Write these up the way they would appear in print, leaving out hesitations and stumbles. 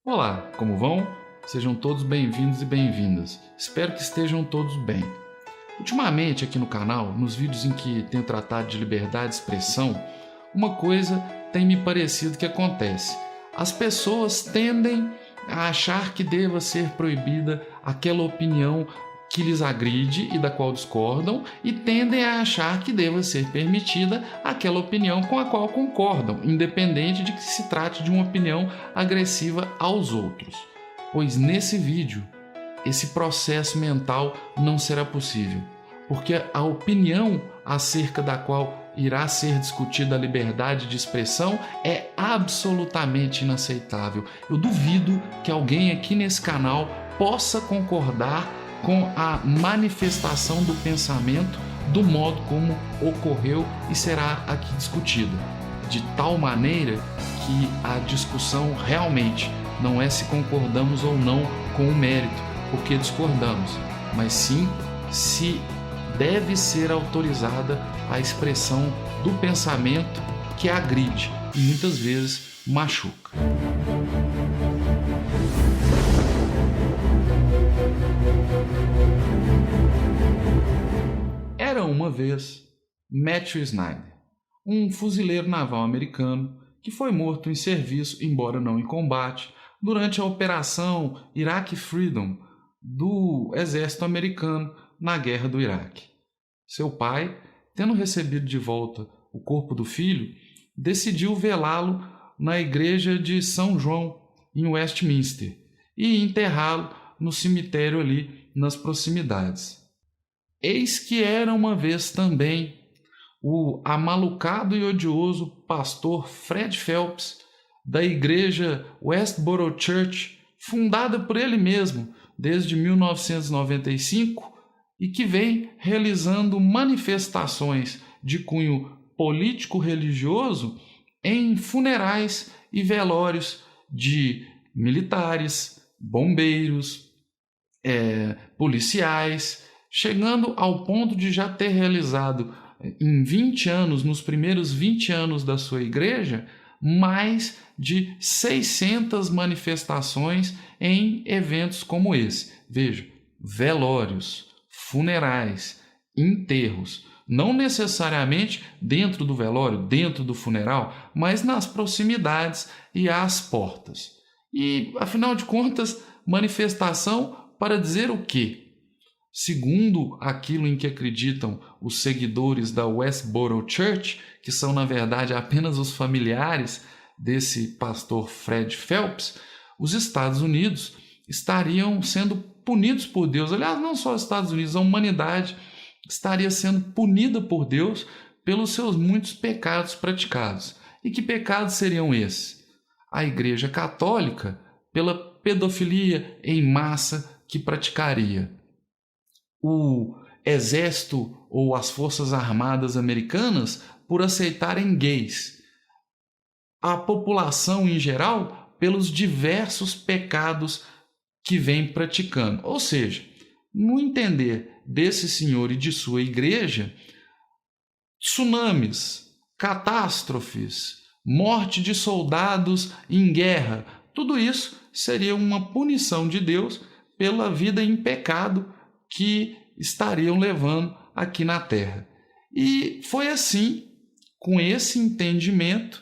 Olá, como vão? Sejam todos bem-vindos e bem-vindas. Espero que estejam todos bem. Ultimamente, aqui no canal, nos vídeos em que tenho tratado de liberdade de expressão, uma coisa tem me parecido que acontece. As pessoas tendem a achar que deva ser proibida aquela opinião que lhes agride e da qual discordam, e tendem a achar que deva ser permitida aquela opinião com a qual concordam, independente de que se trate de uma opinião agressiva aos outros. Pois nesse vídeo, esse processo mental não será possível, porque a opinião acerca da qual irá ser discutida a liberdade de expressão é absolutamente inaceitável. Eu duvido que alguém aqui nesse canal possa concordar com a manifestação do pensamento do modo como ocorreu e será aqui discutido, de tal maneira que a discussão realmente não é se concordamos ou não com o mérito, porque discordamos, mas sim se deve ser autorizada a expressão do pensamento que agride e muitas vezes machuca. Era uma vez Matthew Snyder, um fuzileiro naval americano que foi morto em serviço, embora não em combate, durante a Operação Iraqi Freedom do exército americano na Guerra do Iraque. Seu pai, tendo recebido de volta o corpo do filho, decidiu velá-lo na igreja de São João, em Westminster, e enterrá-lo no cemitério ali nas proximidades. Eis que era uma vez também o amalucado e odioso pastor Fred Phelps, da igreja Westboro Church, fundada por ele mesmo desde 1995 e que vem realizando manifestações de cunho político-religioso em funerais e velórios de militares, bombeiros, policiais, chegando ao ponto de já ter realizado em 20 anos, nos primeiros 20 anos da sua igreja, mais de 600 manifestações em eventos como esse. Veja, velórios, funerais, enterros, não necessariamente dentro do velório, dentro do funeral, mas nas proximidades e às portas. E, afinal de contas, manifestação para dizer o quê? Segundo aquilo em que acreditam os seguidores da Westboro Church, que são na verdade apenas os familiares desse pastor Fred Phelps, os Estados Unidos estariam sendo punidos por Deus. Aliás, não só os Estados Unidos, a humanidade estaria sendo punida por Deus pelos seus muitos pecados praticados. E que pecados seriam esses? A Igreja Católica pela pedofilia em massa que praticaria. O exército ou as forças armadas americanas por aceitarem gays. A população em geral pelos diversos pecados que vem praticando. Ou seja, no entender desse senhor e de sua igreja, tsunamis, catástrofes, morte de soldados em guerra, tudo isso seria uma punição de Deus pela vida em pecado que estariam levando aqui na Terra. E foi assim, com esse entendimento,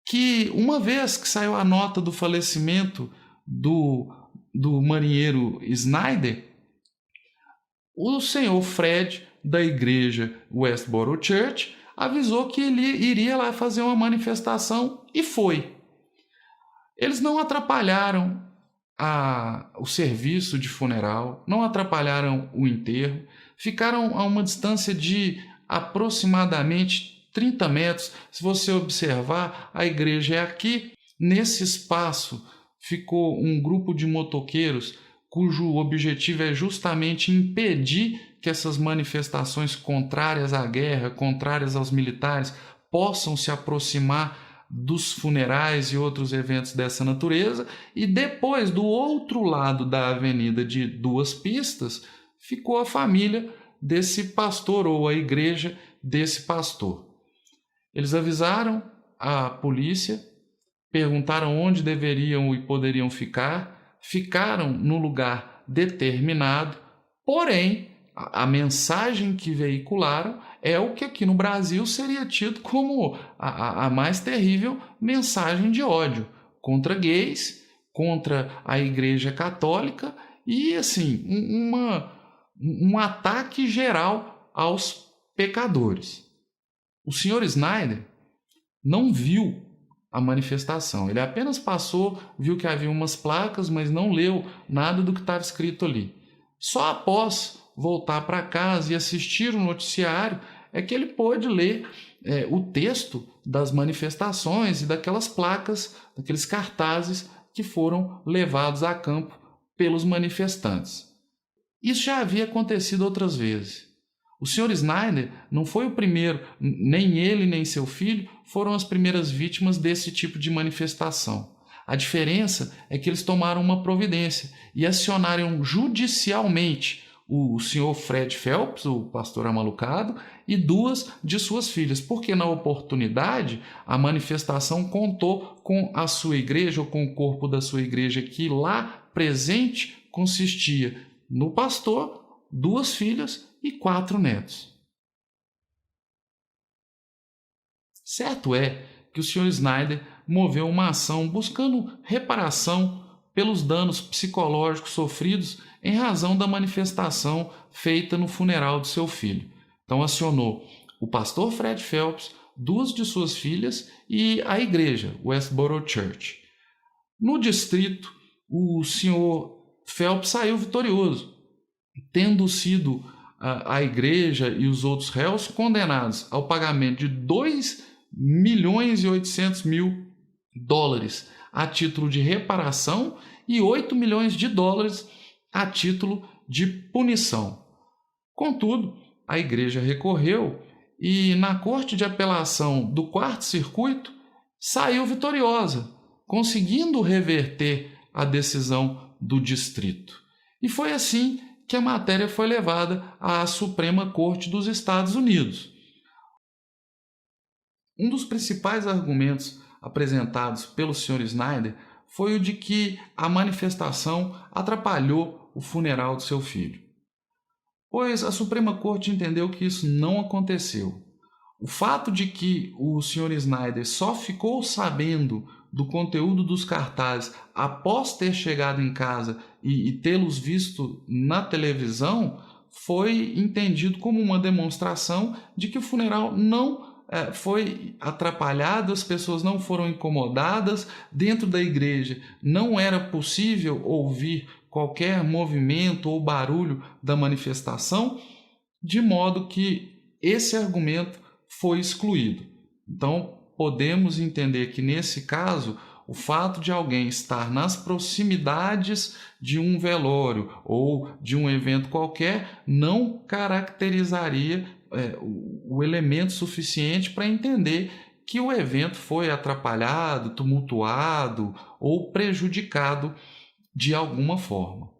que uma vez que saiu a nota do falecimento do marinheiro Snyder, o senhor Fred, da igreja Westboro Church, avisou que ele iria lá fazer uma manifestação e foi. Eles não atrapalharam o serviço de funeral, não atrapalharam o enterro, ficaram a uma distância de aproximadamente 30 metros. Se você observar, a igreja é aqui. Nesse espaço ficou um grupo de motoqueiros cujo objetivo é justamente impedir que essas manifestações contrárias à guerra, contrárias aos militares, possam se aproximar dos funerais e outros eventos dessa natureza. E depois, do outro lado da avenida de duas pistas, ficou a família desse pastor ou a igreja desse pastor. Eles avisaram a polícia, perguntaram onde deveriam e poderiam ficar, ficaram no lugar determinado, porém, a mensagem que veicularam é o que aqui no Brasil seria tido como a mais terrível mensagem de ódio contra gays, contra a Igreja Católica e, assim, um ataque geral aos pecadores. O Sr. Snyder não viu a manifestação, ele apenas passou, viu que havia umas placas, mas não leu nada do que estava escrito ali. Só após voltar para casa e assistir o noticiário é que ele pôde ler o texto das manifestações e daquelas placas, daqueles cartazes que foram levados a campo pelos manifestantes. Isso já havia acontecido outras vezes. O Sr. Snyder não foi o primeiro, nem ele nem seu filho foram as primeiras vítimas desse tipo de manifestação. A diferença é que eles tomaram uma providência e acionaram judicialmente o Sr. Fred Phelps, o pastor amalucado, e 2 de suas filhas, porque na oportunidade a manifestação contou com a sua igreja ou com o corpo da sua igreja, que lá presente consistia no pastor, 2 filhas e 4 netos. Certo é que o Sr. Snyder moveu uma ação buscando reparação pelos danos psicológicos sofridos em razão da manifestação feita no funeral de seu filho. Então acionou o pastor Fred Phelps, 2 de suas filhas e a igreja, Westboro Church. No distrito, o Sr. Phelps saiu vitorioso, tendo sido a igreja e os outros réus condenados ao pagamento de $2.800.000 a título de reparação e $8 milhões a título de punição. Contudo, a igreja recorreu e, na Corte de Apelação do 4º Circuito, saiu vitoriosa, conseguindo reverter a decisão do distrito. E foi assim que a matéria foi levada à Suprema Corte dos Estados Unidos. Um dos principais argumentos apresentados pelo Sr. Snyder foi o de que a manifestação atrapalhou o funeral de seu filho. Pois a Suprema Corte entendeu que isso não aconteceu. O fato de que o Sr. Snyder só ficou sabendo do conteúdo dos cartazes após ter chegado em casa e tê-los visto na televisão foi entendido como uma demonstração de que o funeral não foi atrapalhado, as pessoas não foram incomodadas, dentro da igreja não era possível ouvir qualquer movimento ou barulho da manifestação, de modo que esse argumento foi excluído. Então, podemos entender que, nesse caso, o fato de alguém estar nas proximidades de um velório ou de um evento qualquer não caracterizaria o elemento suficiente para entender que o evento foi atrapalhado, tumultuado ou prejudicado de alguma forma.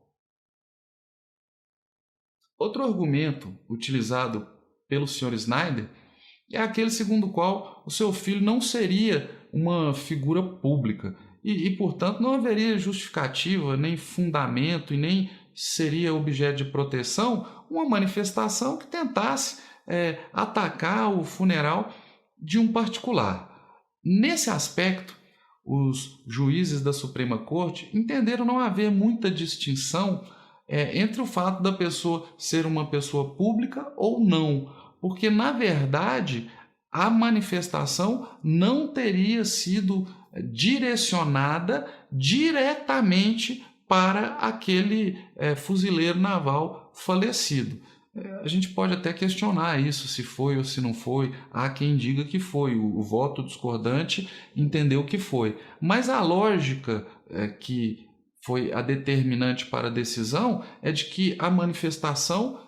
Outro argumento utilizado pelo Sr. Snyder é aquele segundo o qual o seu filho não seria uma figura pública e, portanto, não haveria justificativa, nem fundamento e nem seria objeto de proteção uma manifestação que tentasse atacar o funeral de um particular. Nesse aspecto, os juízes da Suprema Corte entenderam não haver muita distinção entre o fato da pessoa ser uma pessoa pública ou não, porque, na verdade, a manifestação não teria sido direcionada diretamente para aquele fuzileiro naval falecido. A gente pode até questionar isso, se foi ou se não foi. Há quem diga que foi. O voto discordante entendeu que foi. Mas a lógica que foi a determinante para a decisão é de que a manifestação,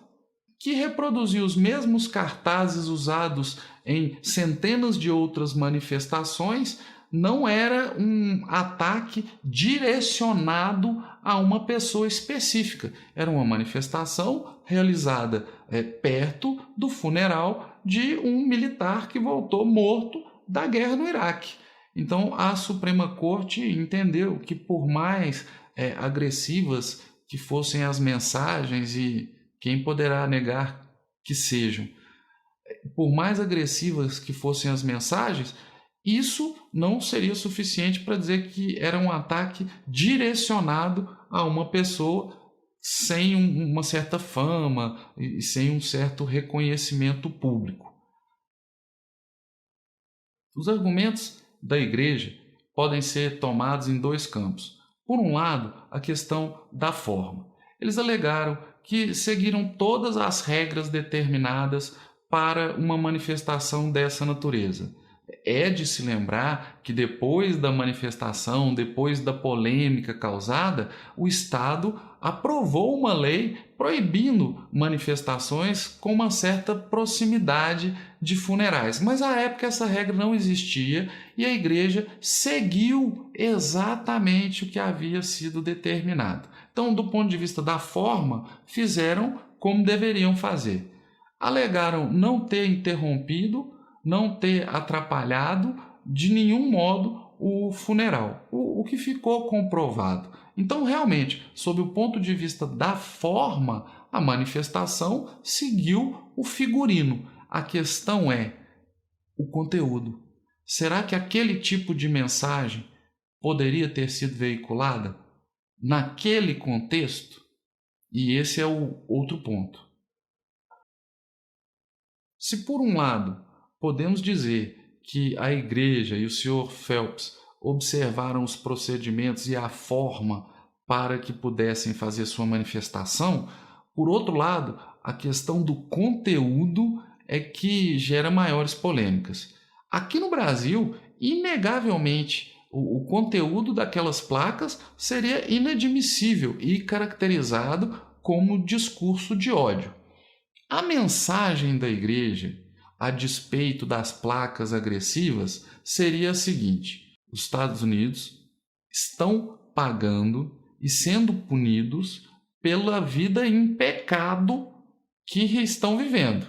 que reproduziu os mesmos cartazes usados em centenas de outras manifestações, não era um ataque direcionado a uma pessoa específica. Era uma manifestação realizada perto do funeral de um militar que voltou morto da guerra no Iraque. Então, a Suprema Corte entendeu que, por mais agressivas que fossem as mensagens, e quem poderá negar que sejam, por mais agressivas que fossem as mensagens, isso não seria suficiente para dizer que era um ataque direcionado a uma pessoa sem uma certa fama e sem um certo reconhecimento público. Os argumentos da Igreja podem ser tomados em dois campos. Por um lado, a questão da forma. Eles alegaram que seguiram todas as regras determinadas para uma manifestação dessa natureza. É de se lembrar que depois da manifestação, depois da polêmica causada, o Estado aprovou uma lei proibindo manifestações com uma certa proximidade de funerais. Mas à época essa regra não existia e a Igreja seguiu exatamente o que havia sido determinado. Então, do ponto de vista da forma, fizeram como deveriam fazer. Alegaram não ter interrompido, não ter atrapalhado de nenhum modo o funeral, o que ficou comprovado. Então, realmente, sob o ponto de vista da forma, a manifestação seguiu o figurino. A questão é o conteúdo. Será que aquele tipo de mensagem poderia ter sido veiculada naquele contexto? E esse é o outro ponto. Se por um lado podemos dizer que a Igreja e o Sr. Phelps observaram os procedimentos e a forma para que pudessem fazer sua manifestação, por outro lado, a questão do conteúdo é que gera maiores polêmicas. Aqui no Brasil, inegavelmente, o conteúdo daquelas placas seria inadmissível e caracterizado como discurso de ódio. A mensagem da Igreja, a despeito das placas agressivas, seria a seguinte: os Estados Unidos estão pagando e sendo punidos pela vida em pecado que estão vivendo.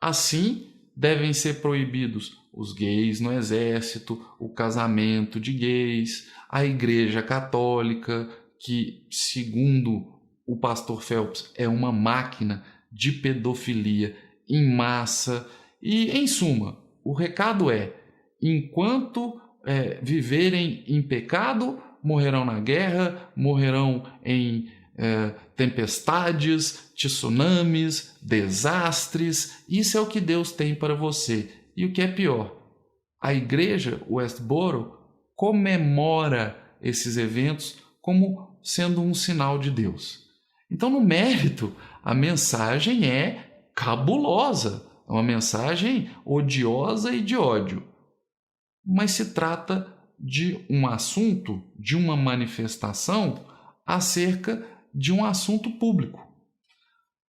Assim, devem ser proibidos os gays no exército, o casamento de gays, a Igreja Católica, que, segundo o pastor Phelps, é uma máquina de pedofilia em massa. E, em suma, o recado é: enquanto viverem em pecado, morrerão na guerra, morrerão em tempestades, tsunamis, desastres. Isso é o que Deus tem para você. E o que é pior, a Igreja Westboro comemora esses eventos como sendo um sinal de Deus. Então, no mérito, a mensagem é cabulosa, é uma mensagem odiosa e de ódio. Mas se trata de um assunto, de uma manifestação acerca de um assunto público.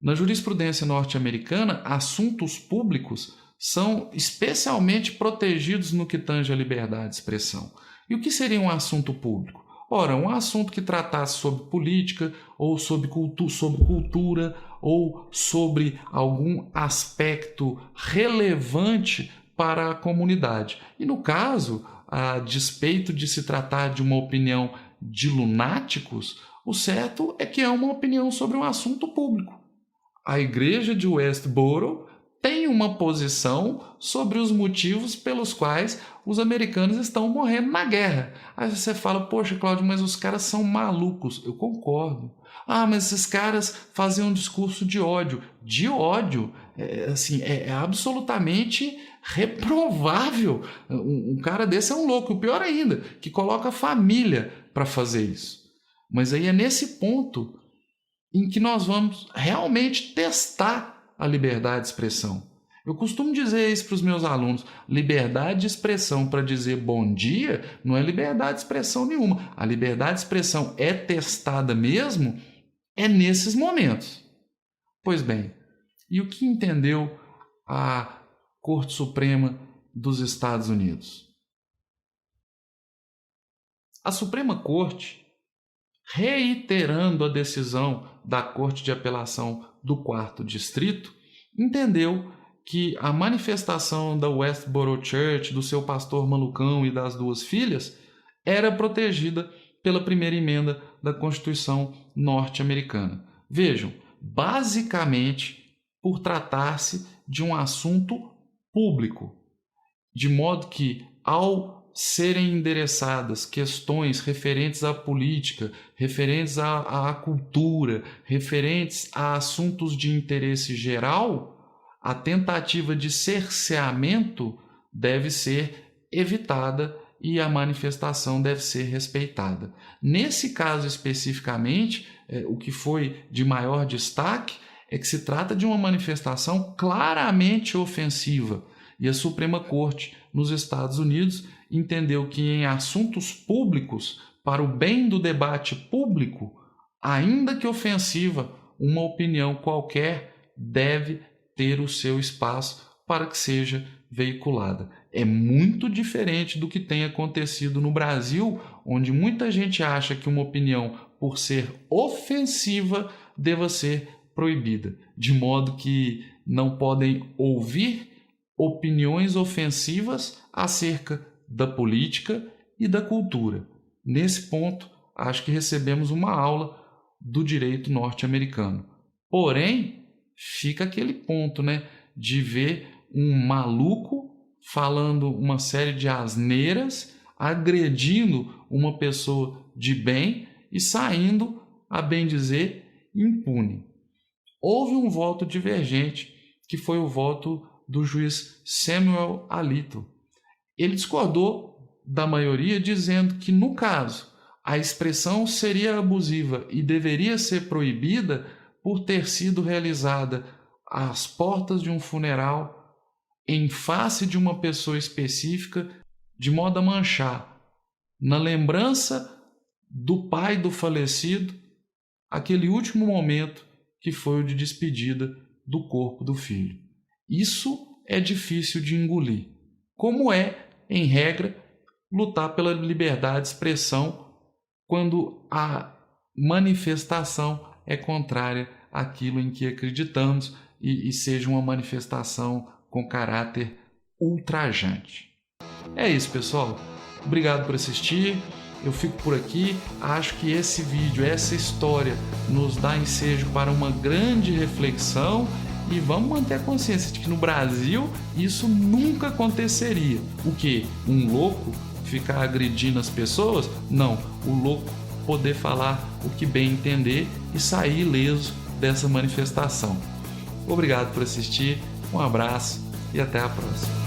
Na jurisprudência norte-americana, assuntos públicos são especialmente protegidos no que tange à liberdade de expressão. E o que seria um assunto público? Ora, um assunto que tratasse sobre política, ou sobre cultura, ou sobre algum aspecto relevante para a comunidade. E no caso, a despeito de se tratar de uma opinião de lunáticos, o certo é que é uma opinião sobre um assunto público. A Igreja de Westboro tem uma posição sobre os motivos pelos quais os americanos estão morrendo na guerra. Aí você fala: poxa, Cláudio, mas os caras são malucos. Eu concordo. Ah, mas esses caras fazem um discurso de ódio. De ódio? É absolutamente reprovável. Um cara desse é um louco. O pior ainda, que coloca a família para fazer isso. Mas aí é nesse ponto em que nós vamos realmente testar a liberdade de expressão. Eu costumo dizer isso para os meus alunos: liberdade de expressão para dizer bom dia não é liberdade de expressão nenhuma. A liberdade de expressão é testada mesmo nesses momentos. Pois bem, e o que entendeu a Corte Suprema dos Estados Unidos? A Suprema Corte, reiterando a decisão da Corte de Apelação do 4º Distrito, entendeu que a manifestação da Westboro Church, do seu pastor malucão e das duas filhas, era protegida pela primeira emenda da Constituição norte-americana. Vejam, basicamente por tratar-se de um assunto público, de modo que, ao serem endereçadas questões referentes à política, referentes à cultura, referentes a assuntos de interesse geral, a tentativa de cerceamento deve ser evitada e a manifestação deve ser respeitada. Nesse caso especificamente, o que foi de maior destaque é que se trata de uma manifestação claramente ofensiva, e a Suprema Corte nos Estados Unidos entendeu que em assuntos públicos, para o bem do debate público, ainda que ofensiva, uma opinião qualquer deve ter o seu espaço para que seja veiculada. É muito diferente do que tem acontecido no Brasil, onde muita gente acha que uma opinião, por ser ofensiva, deva ser proibida, de modo que não podem ouvir opiniões ofensivas acerca da política e da cultura. Nesse ponto, acho que recebemos uma aula do direito norte-americano. Porém, fica aquele ponto, de ver um maluco falando uma série de asneiras, agredindo uma pessoa de bem e saindo, a bem dizer, impune. Houve um voto divergente, que foi o voto do juiz Samuel Alito. Ele discordou da maioria, dizendo que, no caso, a expressão seria abusiva e deveria ser proibida por ter sido realizada às portas de um funeral, em face de uma pessoa específica, de modo a manchar, na lembrança do pai do falecido, aquele último momento que foi o de despedida do corpo do filho. Isso é difícil de engolir, como é, em regra, lutar pela liberdade de expressão quando a manifestação é contrária àquilo em que acreditamos e seja uma manifestação com caráter ultrajante. É isso, pessoal. Obrigado por assistir. Eu fico por aqui. Acho que esse vídeo, essa história, nos dá ensejo para uma grande reflexão e vamos manter a consciência de que no Brasil isso nunca aconteceria. O quê? Um louco ficar agredindo as pessoas? Não. O louco poder falar o que bem entender e sair ileso dessa manifestação. Obrigado por assistir. Um abraço e até a próxima.